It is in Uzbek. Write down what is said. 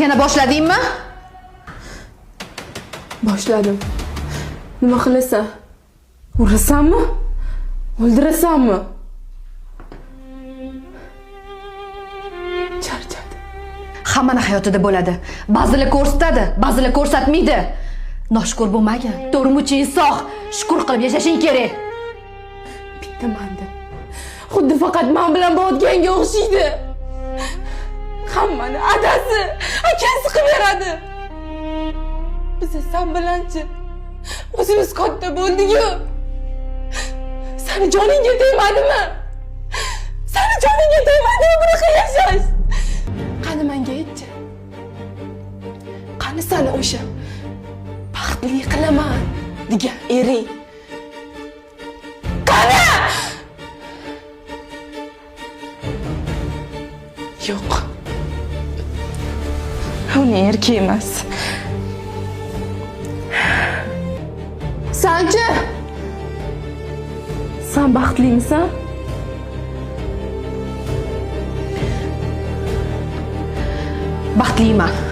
Yana boshladingmi? Boshladim. Nima qilasan? Urasanmi? O'ldirasanmi? Charchadim. Hammani hayotida bo'ladi. Ba'zilar ko'rsatadi, ba'zilar ko'rsatmaydi. Noshukur bo'lmagin. To'rmuching sog', shukr qilib yashashing kerak. Bitta manda. Xuddi faqat men bilan bo'layotganga o'xshaydi. Hammani adasi, akasi qilib beradi. Biz sen bilanchi o'zimiz katta bo'ldik-ku. Seni joningga tegmadimi? Seni joningga tegmadimi bunaqa yashash? Qani menga aytchi. Qani seni o'sha baxtli qilaman degan ering? Qani? Yo'q. Uni erkak emas. Sanchi? Sen baxtlimisan? Baxtliman.